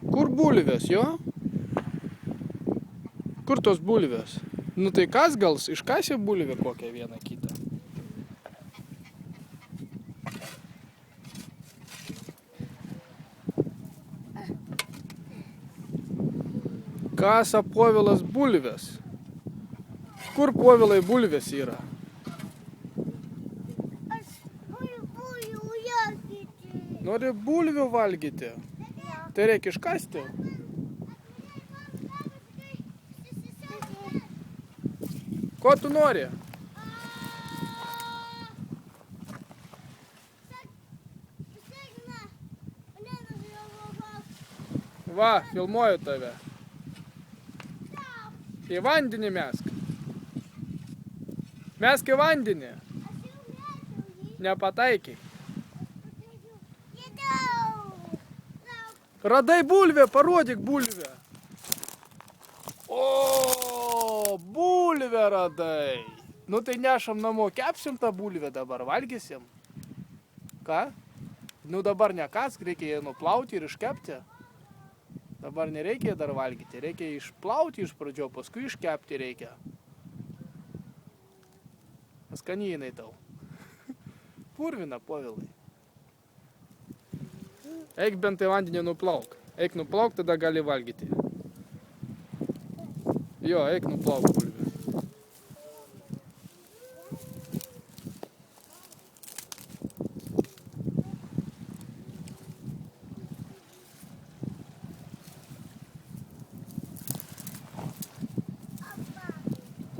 Kur bulvės, jo? Kur tos bulvės? Nu tai kas gal iškasė bulvę kokią vieną kitą? Kasa Povilas bulvės. Kur Povilai bulvės yra? Aš noriu bulvių valgyti. Nori bulvių valgyti? Tai reikia iškasti? Ko tu nori? Va, filmuoju tave. Į vandenį mesk. Mesk į vandenį. Nepataikiai. Radai bulvę, parodyk bulvę. O, bulvę radai. Nu tai nešam namo, kepsim tą bulvę dabar, valgysim. Ką? Nu dabar nekask, reikia ją nuplauti ir iškepti. Dabar nereikia dar valgyti, reikia išplauti iš pradžio, paskui iškepti reikia. Skani jinai tau. Purvina, Povilai. Eik bent į vandenį nuplauk. Eik nuplauk, tada gali valgyti. Jo, eik nuplauk bulvę.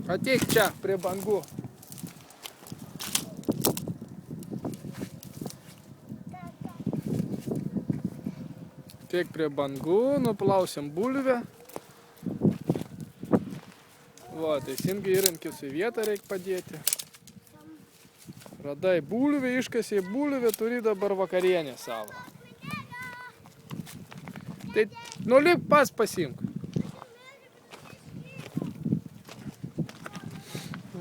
Ateik čia, prie bangų. Ateik prie bangų, nuplausim bulvę. Va, teisingai įrankius į vietą reikia padėti. Radai bulvę, iškasė bulvę, turi dabar vakarienę savo. Tai nulip pas pasimk.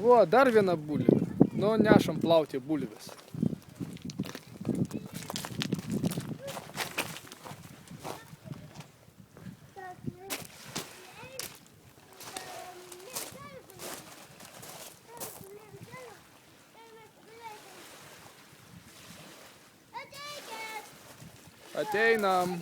Va, dar viena bulvė. Nu, nešam plauti bulvės. Ateinam.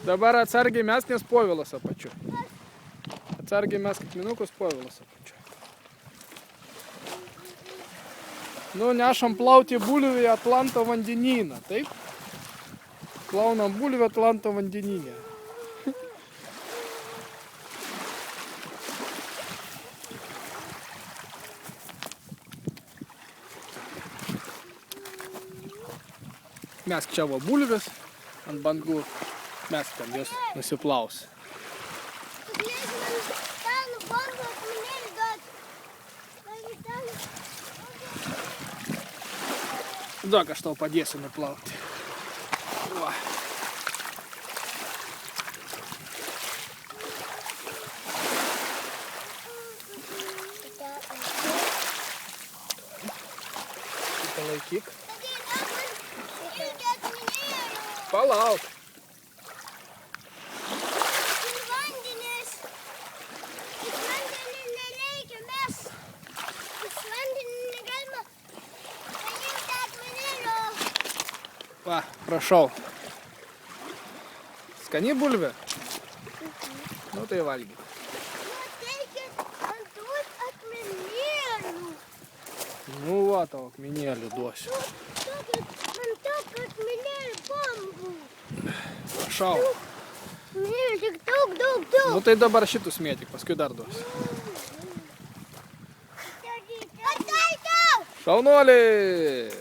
Dabar atsargiai mes, nes Povilas apačiu. Atsargiai mes akmenukus, Povilas apačiu. Nu, nešam plauti bulvį į Atlanto vandenyną, taip? Plaunam bulvę Atlanto vandenyne. Mesk čia va bulvės ant bangų. Mesk ten jos nusiplaus. Duok, aš tau padėsiu nuplauti. Va. Palaikyk. Palauk. Va, prašau. Skani bulvė? Nu tai valgyk. Nu va, tau akmenėlių duosiu. Man tokių akmenėlių bombų. Prašau. Akmenėlių tik daug. Nu tai dabar šitus mėtyk, paskui dar duosiu. Šaunuoliai!